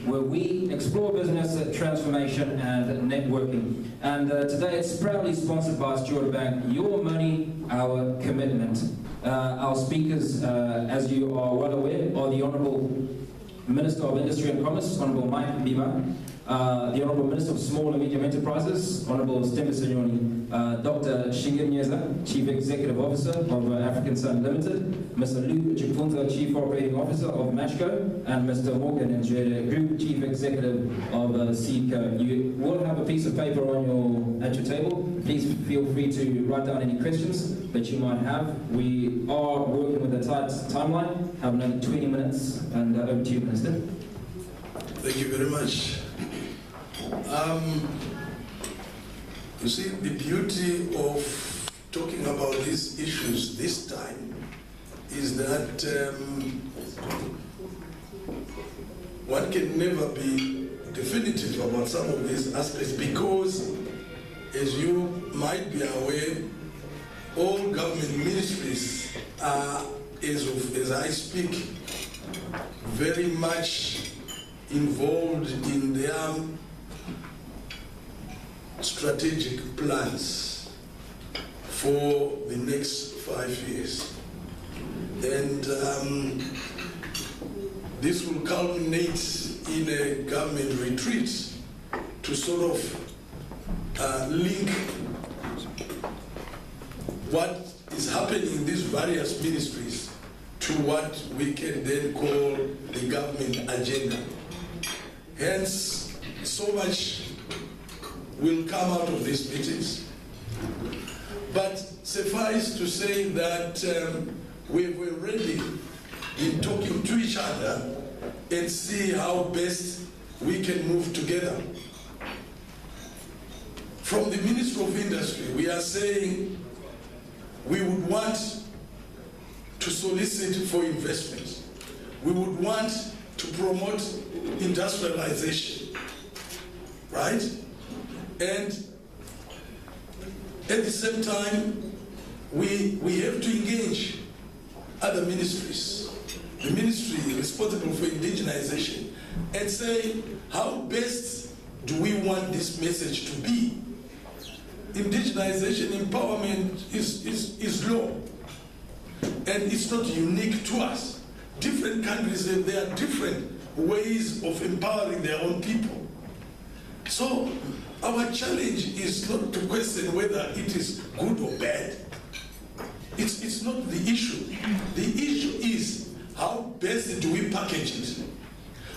where we explore business transformation and networking. And today it's proudly sponsored by Stewart Bank, your money, our commitment. Our speakers, as you are well aware, are the Honourable Minister of Industry and Commerce, Honourable Mike Mbima, the Honourable Minister of Small and Medium Enterprises, Honourable Stemba Sinyoni, Dr. Shingir Nyeza, Chief Executive Officer of African Sun Limited, Mr. Luke Chipunza, Chief Operating Officer of Mashco, and Mr. Morgan Njere, Group Chief Executive of Seedco. You will have a piece of paper on at your table. Please feel free to write down any questions that you might have. We are working with a tight timeline. Have another 20 minutes, and over to you, Minister. Thank you very much. You see, the beauty of talking about these issues this time is that one can never be definitive about some of these aspects because, as you might be aware, all government ministries are, as I speak, very much involved in their strategic plans for the next 5 years. And this will culminate in a government retreat to sort of link what is happening in these various ministries to what we can then call the government agenda. Hence, so much will come out of these meetings. But suffice to say that we've already been talking to each other and see how best we can move together. From the Ministry of Industry, we are saying we would want to solicit for investment. We would want to promote industrialization, right? And at the same time, we have to engage other ministries, the ministry responsible for indigenization, and say, how best do we want this message to be? Indigenization empowerment is low, and it's not unique to us. Different countries have their different ways of empowering their own people. So our challenge is not to question whether it is good or bad. It's not the issue. The issue is how best do we package it?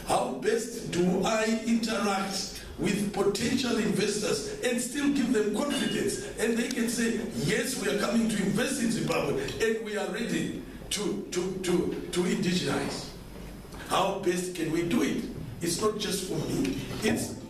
How best do I interact with potential investors and still give them confidence, and they can say, yes, we are coming to invest in Zimbabwe and we are ready to indigenize. How best can we do it? It's not just for me.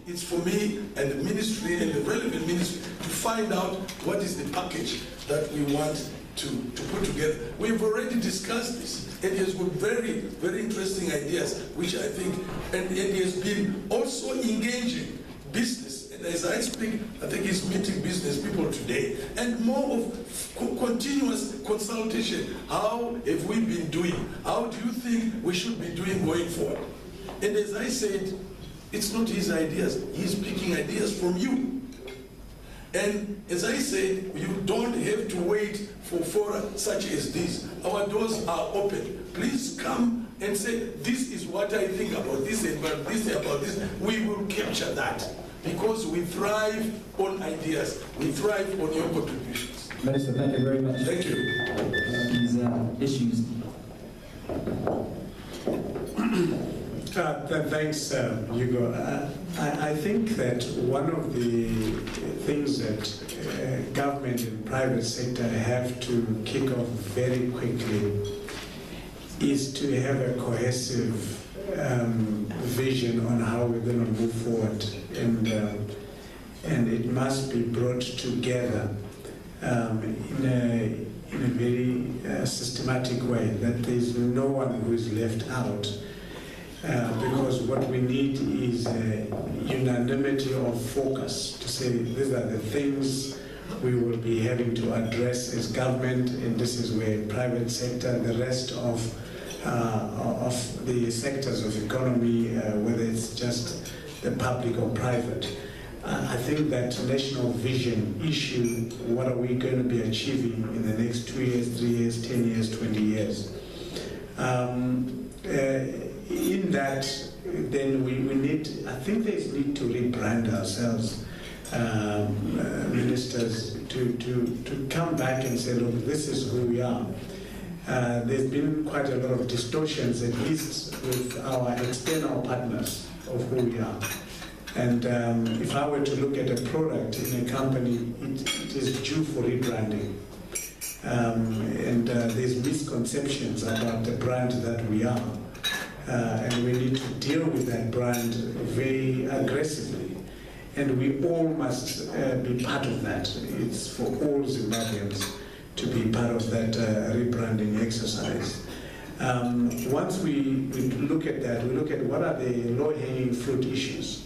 It's for me and the ministry and the relevant ministry to find out what is the package that we want to put together. We've already discussed this, and he has got very, very interesting ideas, which I think, and he has been also engaging business. And as I speak, I think he's meeting business people today, and more of continuous consultation. How have we been doing? How do you think we should be doing going forward? And as I said, it's not his ideas. He's picking ideas from you. And as I said, you don't have to wait for fora such as this. Our doors are open. Please come and say, this is what I think about this, about this, about this. We will capture that because we thrive on ideas. We thrive on your contributions. Minister, thank you very much. Thank you. These issues. Thanks, Hugo. I think that one of the things that government and private sector have to kick off very quickly is to have a cohesive vision on how we're going to move forward, and it must be brought together in a very systematic way, that there is no one who is left out. Because what we need is a unanimity of focus to say these are the things we will be having to address as government, and this is where private sector, the rest of of the sectors of economy, whether it's just the public or private. I think that national vision issue, what are we going to be achieving in the next 2 years, 3 years, 10 years, 20 years? In that, then we need, I think there's need to rebrand ourselves, ministers, to come back and say, look, this is who we are. There's been quite a lot of distortions, at least with our external partners, of who we are. And if I were to look at a product in a company, it is due for rebranding. And there's misconceptions about the brand that we are. And we need to deal with that brand very aggressively. And we all must be part of that. It's for all Zimbabweans to be part of that rebranding exercise. Once we look at that, we look at what are the low-hanging fruit issues.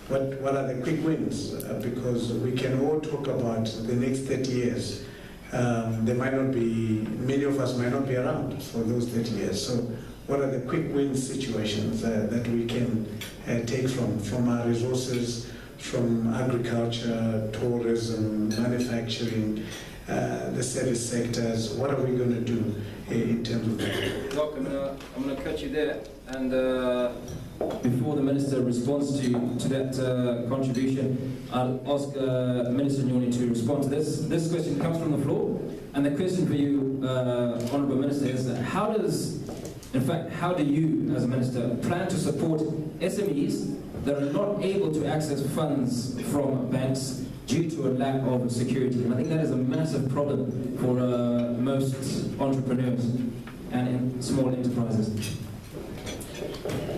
What are the quick wins? Because we can all talk about the next 30 years. There might not be, many of us might not be around for those 30 years. So what are the quick win situations that we can take from our resources, from agriculture, tourism, manufacturing, the service sectors? What are we going to do in terms of that? Doc, I'm going to cut you there. And before the Minister responds to that contribution, I'll ask Minister Nyoni to respond to this. This question comes from the floor. And the question for you, Honourable Minister, is how do you, as a Minister, plan to support SMEs that are not able to access funds from banks due to a lack of security? And I think that is a massive problem for most entrepreneurs and in small enterprises.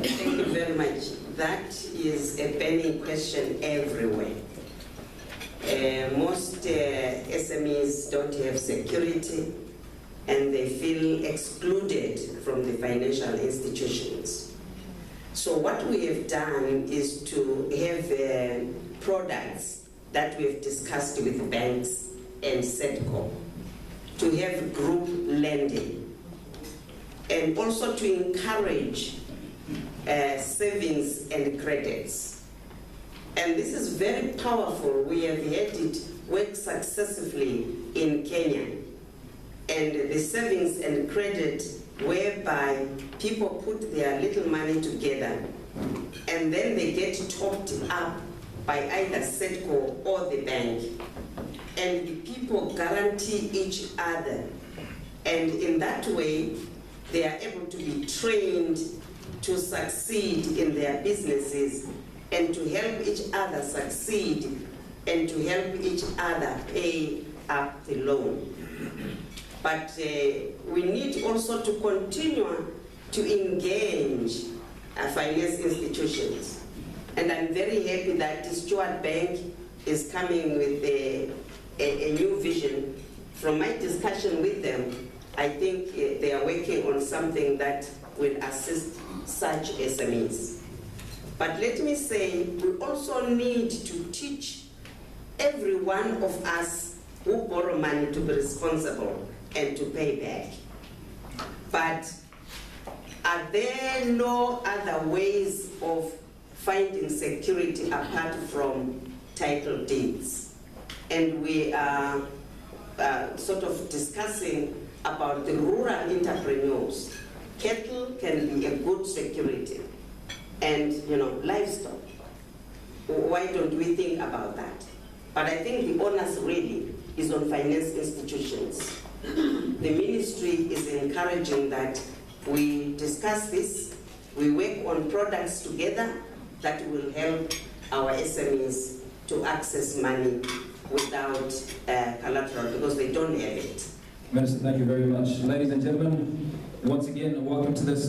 Thank you very much. That is a burning question everywhere. Most SMEs don't have security and they feel excluded from the financial institutions. So what we have done is to have products that we've discussed with banks and SETCO, to have group lending, and also to encourage savings and credits. And this is very powerful. We have had it work successfully in Kenya. And the savings and credit whereby people put their little money together and then they get topped up by either SETCO or the bank. And the people guarantee each other. And in that way, they are able to be trained to succeed in their businesses and to help each other succeed and to help each other pay up the loan. But we need also to continue to engage finance institutions. And I'm very happy that Stewart Bank is coming with a new vision. From my discussion with them, I think they are working on something that will assist such SMEs. But let me say, we also need to teach every one of us who borrow money to be responsible and to pay back. But are there no other ways of finding security apart from title deeds? And we are sort of discussing about the rural entrepreneurs. Cattle can be a good security, and livestock. Why don't we think about that? But I think the onus really is on finance institutions. The ministry is encouraging that we discuss this, we work on products together that will help our SMEs to access money without collateral because they don't have it. Minister, thank you very much. Ladies and gentlemen, once again, welcome to this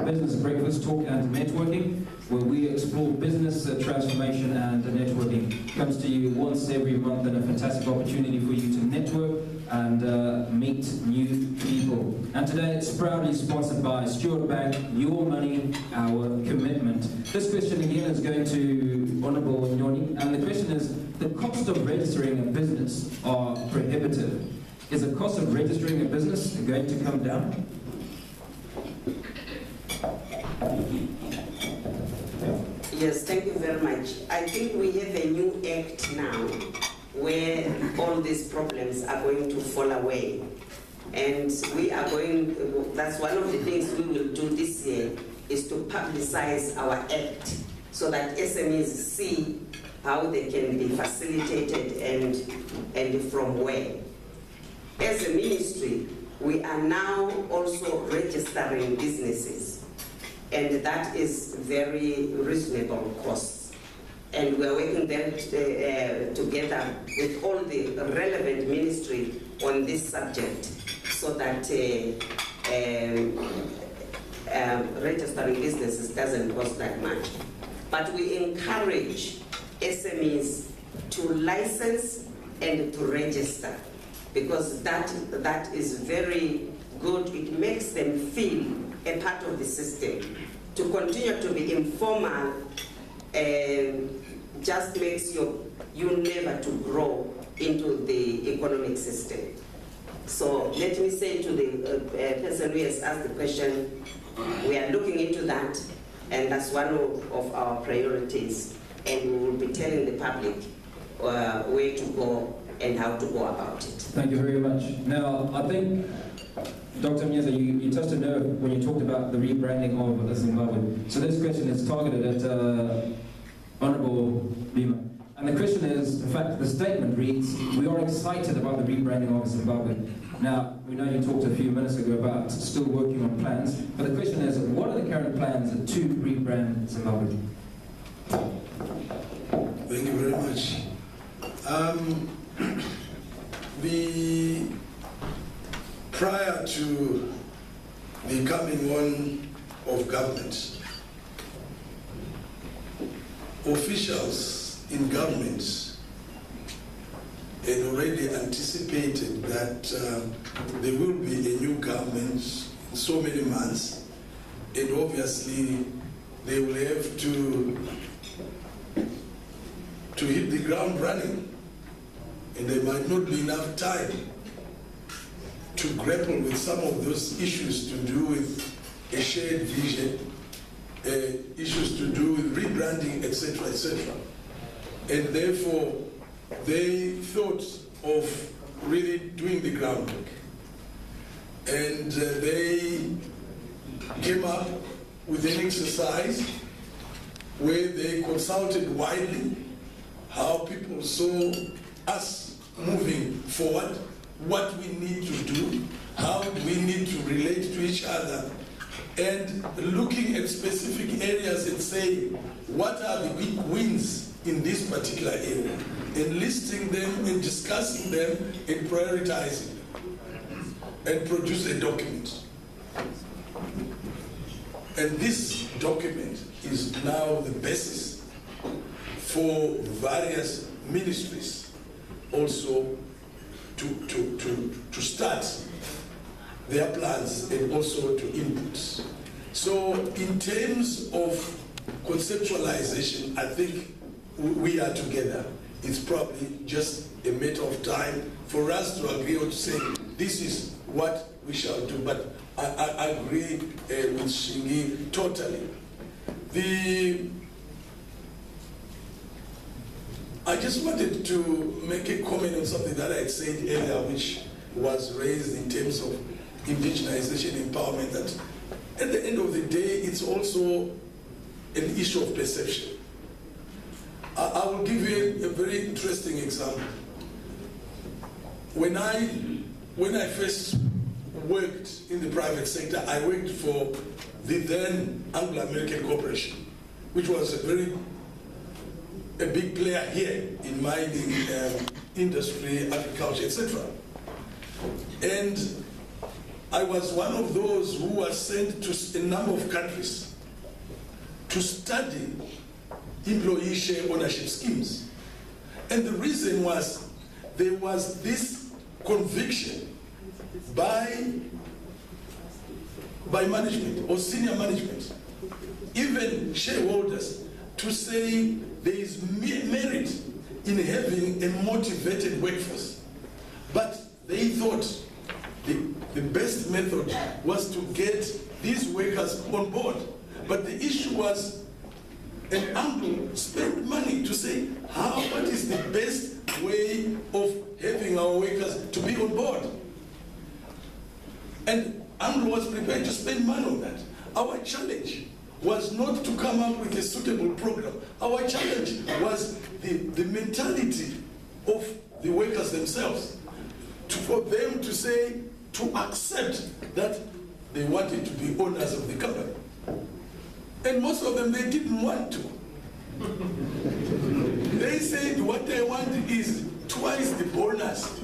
Business Breakfast Talk and Networking, where we explore business transformation and networking. Comes to you once every month, and a fantastic opportunity for you to network and meet new people. And today it's proudly sponsored by Stewart Bank, Your Money, Our Commitment. This question again is going to Honourable Nyoni, and the question is, the cost of registering a business are prohibitive. Is the cost of registering a business going to come down? Yes, thank you very much. I think we have a new act now where all these problems are going to fall away. And we are going, that's one of the things we will do this year, is to publicize our act so that SMEs see how they can be facilitated and from where. As a ministry, we are now also registering businesses, and that is very reasonable costs. And we are working there together with all the relevant ministry on this subject so that registering businesses doesn't cost that much. But we encourage SMEs to license and to register, because that is very good. It makes them feel a part of the system. To continue to be informal just makes you never to grow into the economic system. So let me say to the person who has asked the question, we are looking into that, and that's one of our priorities, and we will be telling the public where to go and how to go about it. Thank you very much. Now, I think, Dr. Mnyeza, you touched a nerve when you talked about the rebranding of Zimbabwe. So this question is targeted at Honorable Lima. And the question is, in fact, the statement reads, we are excited about the rebranding of Zimbabwe. Now, we know you talked a few minutes ago about still working on plans, but the question is, what are the current plans to rebrand Zimbabwe? Thank you very much. Prior to the coming on of government, officials in government had already anticipated that there will be a new government in so many months, and obviously they will have to hit the ground running, and there might not be enough time to grapple with some of those issues to do with a shared vision, issues to do with rebranding, etc., etc. And therefore, they thought of really doing the groundwork. And they came up with an exercise where they consulted widely how people saw us moving forward, what we need to do, how we need to relate to each other, and looking at specific areas and saying, what are the big wins in this particular area, and listing them and discussing them and prioritizing them, and produce a document. And this document is now the basis for various ministries also to start their plans and also to inputs. So in terms of conceptualization, I think we are together. It's probably just a matter of time for us to agree or to say, this is what we shall do. But I agree with Shingi totally. I just wanted to make a comment on something that I had said earlier, which was raised in terms of indigenization empowerment, that at the end of the day, it's also an issue of perception. I will give you a very interesting example. When I first worked in the private sector, I worked for the then Anglo-American Corporation, which was a big player here in mining, industry, agriculture, etc. And I was one of those who was sent to a number of countries to study employee share ownership schemes. And the reason was there was this conviction by management or senior management, even shareholders, to say there is merit in having a motivated workforce. But they thought the best method was to get these workers on board. But the issue was And Anglo spent money to say, what is the best way of having our workers to be on board? And Anglo was prepared to spend money on that. Our challenge was not to come up with a suitable program. Our challenge was the mentality of the workers themselves, for them to say, to accept that they wanted to be owners of the company. And most of them, they didn't want to. They said what they want is twice the bonus,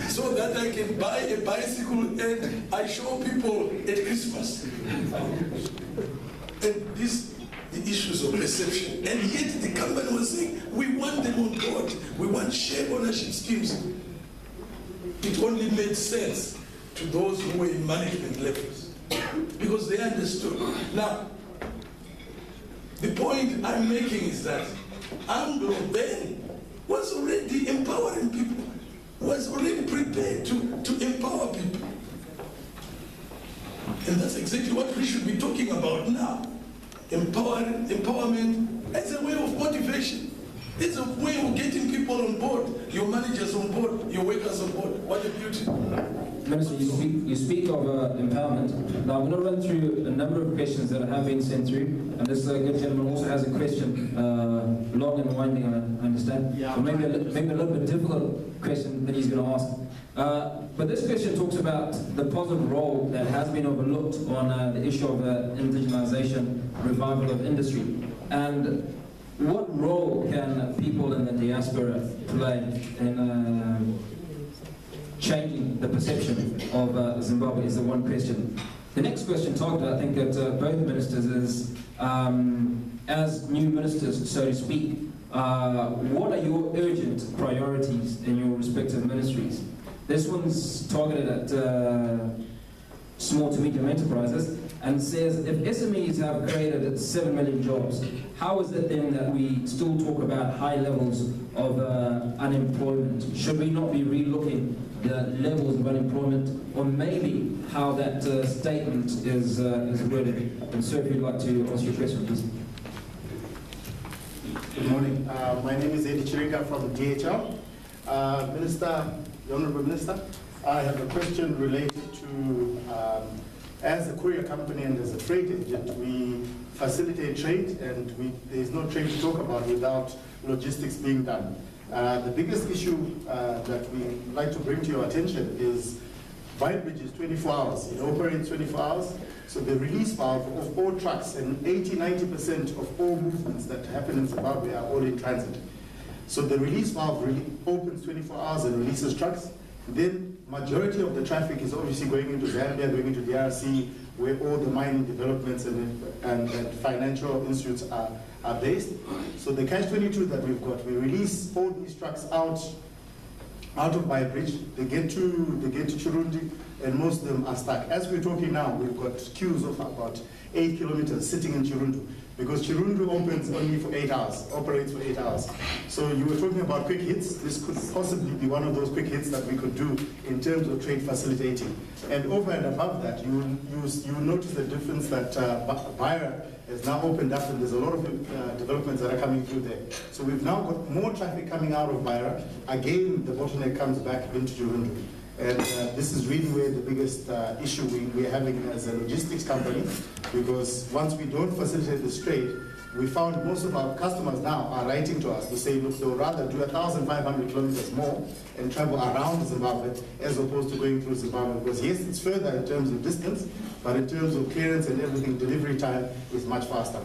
so that I can buy a bicycle and I show people at Christmas. And the issues of perception. And yet the company was saying, we want them on board. We want share ownership schemes. It only made sense to those who were in management levels, because they understood. Now, the point I'm making is that Anglo then was already empowering people, was already prepared to empower people. And that's exactly what we should be talking about now. Empowerment as a way of motivation. It's a way of getting people on board, your managers on board, your workers on board. What a beauty. Minister, you speak of empowerment. Now, I'm going to run through a number of questions that have been sent through. And this good gentleman also has a question, long and winding, I understand. Yeah, maybe a little bit difficult question that he's going to ask. But this question talks about the positive role that has been overlooked on the issue of indigenization, revival of industry. And what role can people in the diaspora play in changing the perception of Zimbabwe is the one question. The next question targeted, I think, at both ministers is, as new ministers, so to speak, what are your urgent priorities in your respective ministries? This one's targeted at small to medium enterprises and says, if SMEs have created 7 million jobs, how is it then that we still talk about high levels of unemployment? Should we not be re-looking the levels of unemployment, or maybe how that statement is worded? And sir, if you'd like to ask your question, please. Good morning. My name is Eddie Chiringa from DHL. Minister, the Honourable Minister, I have a question related to, as a courier company and as a freight agent, we facilitate trade, and there's no trade to talk about without logistics being done. The biggest issue that we like to bring to your attention is Beitbridge is 24 hours. It operates 24 hours. So the release valve of all trucks, and 80–90% of all movements that happen in Zimbabwe are all in transit. So the release valve really opens 24 hours and releases trucks. Then majority of the traffic is obviously going into Zambia, going into DRC, where all the mining developments and financial institutes are based. So the catch-22 that we've got, we release all these trucks out of Beitbridge, they get to Chirundi, and most of them are stuck. As we're talking now, we've got queues of about 8 kilometers sitting in Chirundu, because Chirundu opens only for 8 hours, operates for 8 hours. So you were talking about quick hits. This could possibly be one of those quick hits that we could do in terms of trade facilitating. And over and above that, you notice the difference that Beira has now opened up, and there's a lot of developments that are coming through there. So we've now got more traffic coming out of Beira. Again, the bottleneck comes back into Chirundu. And this is really where the biggest issue we're having as a logistics company, because once we don't facilitate this trade, we found most of our customers now are writing to us to say, look, they'll rather do 1,500 kilometers more and travel around Zimbabwe as opposed to going through Zimbabwe. Because yes, it's further in terms of distance, but in terms of clearance and everything, delivery time is much faster.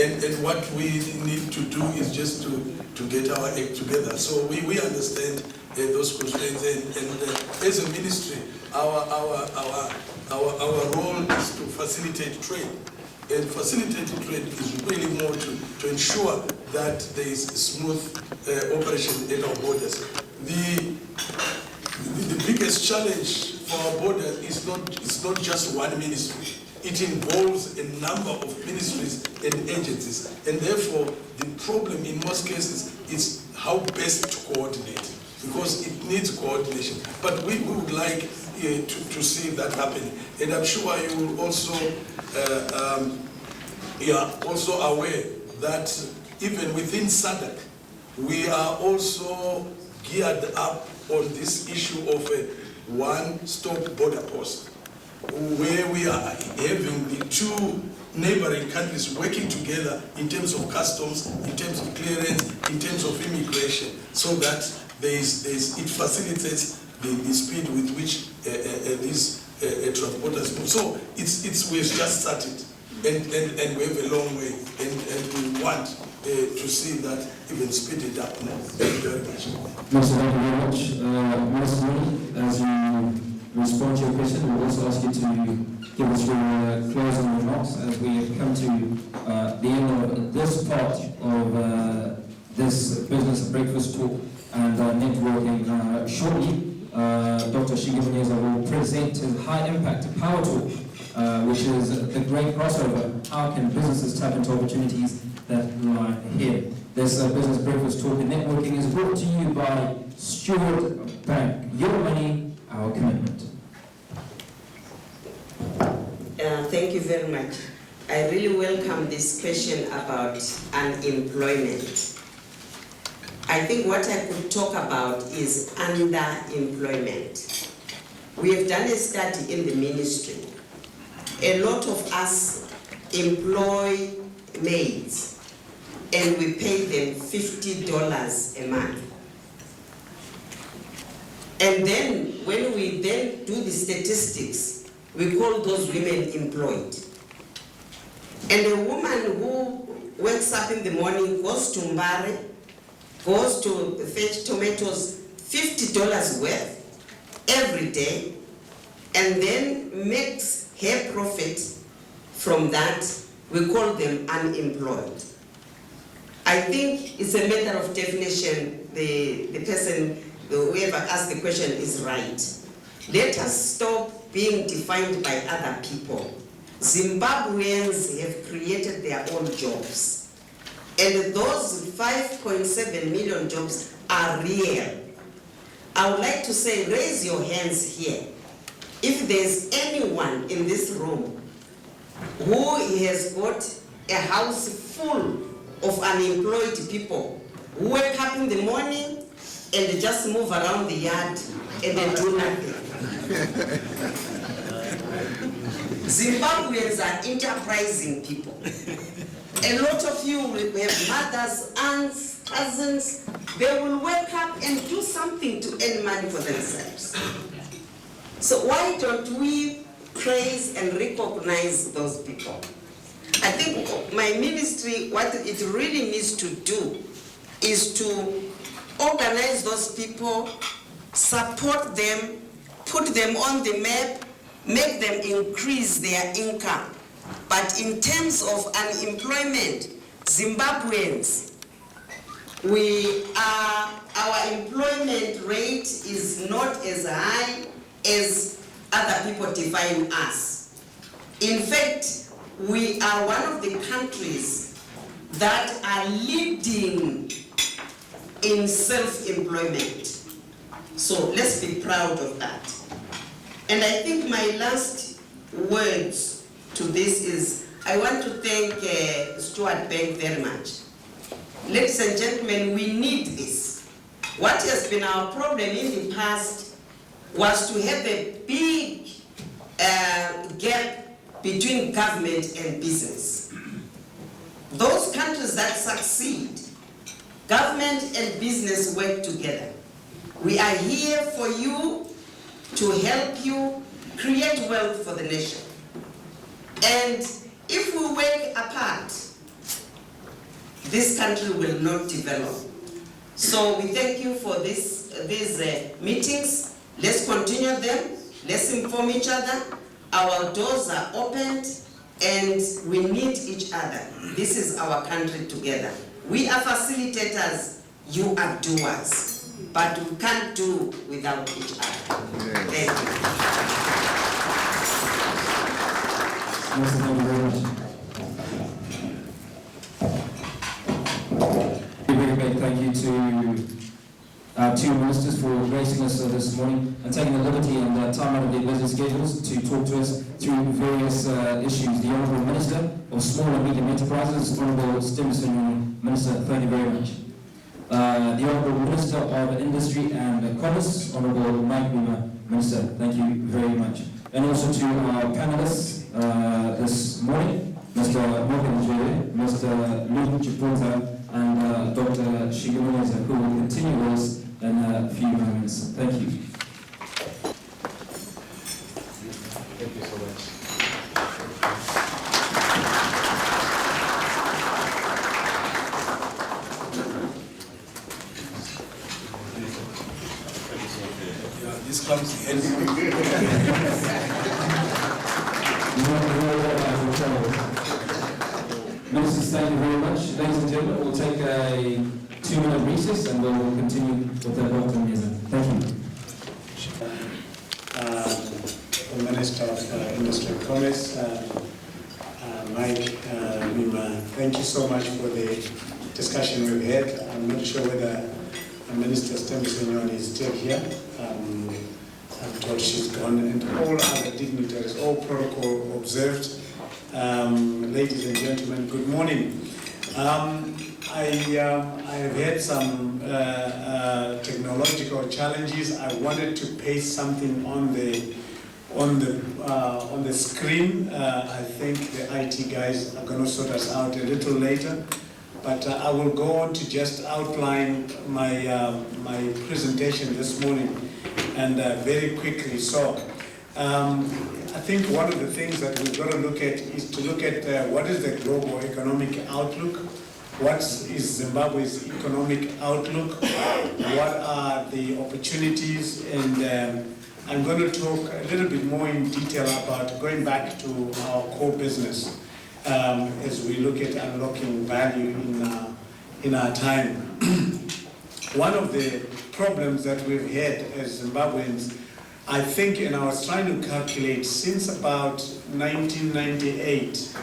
And what we need to do is just to get our act together. So we understand those constraints, and as a ministry, our role is to facilitate trade. And facilitated trade is really more to ensure that there is smooth operation at our borders. The biggest challenge for our borders is not just one ministry. It involves a number of ministries and agencies, and therefore the problem in most cases is how best to coordinate, because it needs coordination. But we would like to see that happening, and I'm sure you will also are also aware that even within SADC, we are also geared up on this issue of a one-stop border post, where we are having the two neighboring countries working together in terms of customs, in terms of clearance, in terms of immigration, so that it facilitates the speed with which these transporters move. So we've just started, and we have a long way, and we want to see that even speed it up now. Thank you very much. Minister, thank you very much. Minister Mooney, as you respond to your question, we'll also ask you to give us your closing remarks as we have come to the end of this part of this business breakfast talk and networking. Shortly, Dr. Shigi Munyeza will present his high impact power talk, which is the great crossover. How can businesses tap into opportunities that lie ahead? This business breakfast talk and networking is brought to you by Stewart Bank. Your money, our commitment. Thank you very much. I really welcome this question about unemployment. I think what I could talk about is underemployment. We have done a study in the ministry. A lot of us employ maids and we pay them $50 a month. And then when we then do the statistics, we call those women employed. And a woman who wakes up in the morning, goes to Mbare, goes to fetch tomatoes, $50 worth every day, and then makes her profit from that, we call them unemployed. I think it's a matter of definition. The person, whoever asked the question is right. Let us stop being defined by other people. Zimbabweans have created their own jobs. And those 5.7 million jobs are real. I would like to say, raise your hands here. If there's anyone in this room who has got a house full of unemployed people who wake up in the morning and just move around the yard and then do nothing. Zimbabweans are enterprising people. A lot of you will have mothers, aunts, cousins. They will wake up and do something to earn money for themselves. So why don't we praise and recognize those people? I think my ministry, what it really needs to do is to organize those people, support them, put them on the map, make them increase their income. But in terms of unemployment, Zimbabweans, our employment rate is not as high as other people define us. In fact, we are one of the countries that are leading in self-employment. So let's be proud of that. And I think my last words to this is, I want to thank Stewart Bank very much. Ladies and gentlemen, we need this. What has been our problem in the past was to have a big gap between government and business. Those countries that succeed, government and business work together. We are here for you to help you create wealth for the nation. And if we work apart, this country will not develop. So we thank you for these meetings. Let's continue them. Let's inform each other. Our doors are opened and we need each other. This is our country together. We are facilitators, you are doers. But we can't do without each other. Thank Thank you very much. Thank you to our two ministers for gracing us this morning and taking the liberty and time out of their busy schedules to talk to us through various issues. The Honourable Minister of Small and Medium Enterprises, Honourable Stemson, Minister, thank you very much. The Honourable Minister of Industry and Commerce, Honourable Mike Bima, Minister, thank you very much. And also to our panelists this morning, Mr. Morgan Njere, Mr. Luke Chipunza, and Dr. Shigemuneza, who will continue with us in a few moments. Thank you. Thank you so much. Yeah, this comes the end. Ministers, thank you very much. Ladies and gentlemen, we'll take a 2-minute recess and we'll continue with the Dr. Meza. Thank you. The Minister of Industry and Commerce, Mike Bima, thank you so much for the discussion we've had. I'm not sure whether Minister Stemson is still here. I'm told she's gone, and all other dignitaries, all protocol observed. Ladies and gentlemen, good morning. I have had some technological challenges. I wanted to paste something on the screen. I think the IT guys are going to sort us out a little later. But I will go on to just outline my my presentation this morning, and very quickly. So, I think one of the things that we've got to look at is to look at what is the global economic outlook, what is Zimbabwe's economic outlook, what are the opportunities, and I'm going to talk a little bit more in detail about going back to our core business as we look at unlocking value in our time. One of the problems that we've had as Zimbabweans, I think, and I was trying to calculate, since about 1998,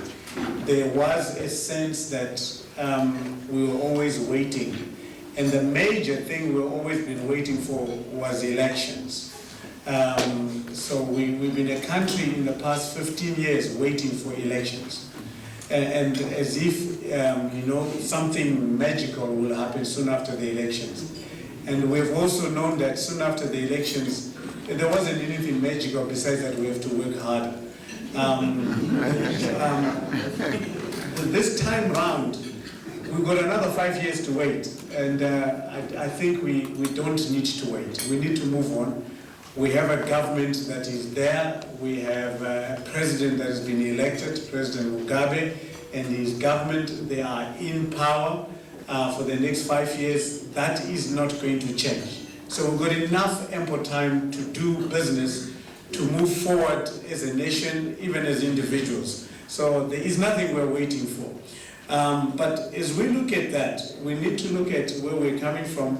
there was a sense that we were always waiting. And the major thing we've always been waiting for was elections. So we've been a country in the past 15 years waiting for elections. And as if, something magical will happen soon after the elections. And we've also known that soon after the elections, there wasn't anything magical besides that we have to work harder. This time round, we've got another 5 years to wait, and I think we don't need to wait. We need to move on. We have a government that is there. We have a president that has been elected, President Mugabe, and his government. They are in power for the next 5 years. That is not going to change. So we've got enough ample time to do business, to move forward as a nation, even as individuals. So there is nothing we're waiting for. But as we look at that, we need to look at where we're coming from.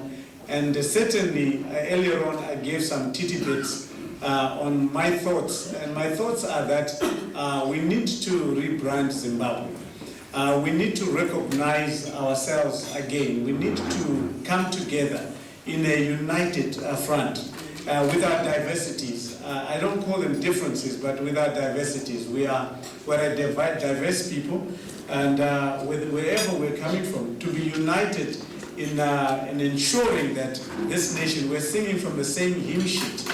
And certainly, earlier on, I gave some tidbits on my thoughts. And my thoughts are that we need to rebrand Zimbabwe. We need to recognize ourselves again. We need to come together in a united front with our diversities. I don't call them differences, but with our diversities. We're a diverse people, and wherever we're coming from, to be united in ensuring that this nation, we're singing from the same hymn sheet,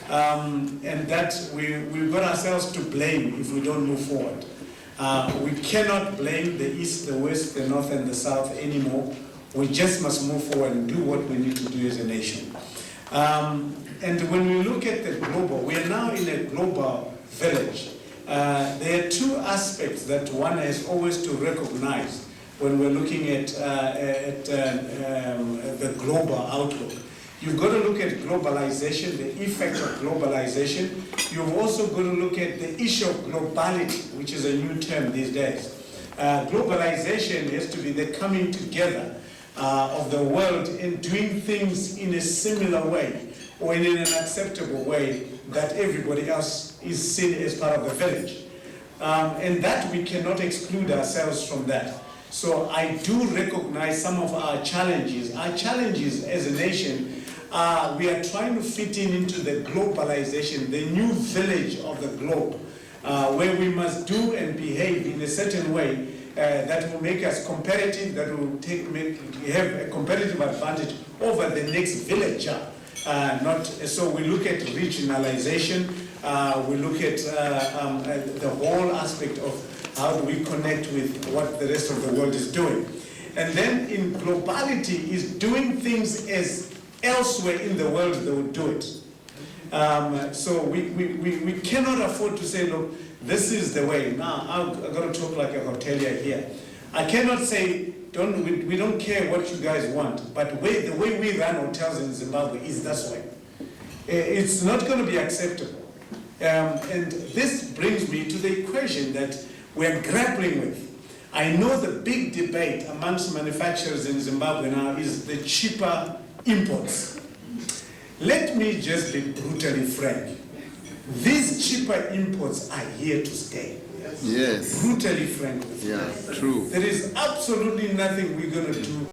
and that we've got ourselves to blame if we don't move forward. We cannot blame the East, the West, the North, and the South anymore. We just must move forward and do what we need to do as a nation. And when we look at the global, we are now in a global village. There are two aspects that one has always to recognize when we're looking at the global outlook. You've got to look at globalization, the effect of globalization. You've also got to look at the issue of globality, which is a new term these days. Globalization has to be the coming together of the world and doing things in a similar way or in an acceptable way that everybody else is seen as part of the village. And that we cannot exclude ourselves from that. So I do recognize some of our challenges. Our challenges as a nation, we are trying to fit into the globalization, the new village of the globe, where we must do and behave in a certain way that will make us competitive, that will have a competitive advantage over the next villager. So we look at regionalization, we look at the whole aspect of how do we connect with what the rest of the world is doing. And then in globality is doing things as elsewhere in the world they would do it. So we cannot afford to say, look, this is the way. Now, I've got to talk like a hotelier here. I cannot say, we don't care what you guys want, but the way we run hotels in Zimbabwe is this way. It's not going to be acceptable. And this brings me to the equation that we're grappling with. I know the big debate amongst manufacturers in Zimbabwe now is the cheaper imports. Let me just be brutally frank. These cheaper imports are here to stay. Yes. Brutally frank with you. Yeah, true. There is absolutely nothing we're going to do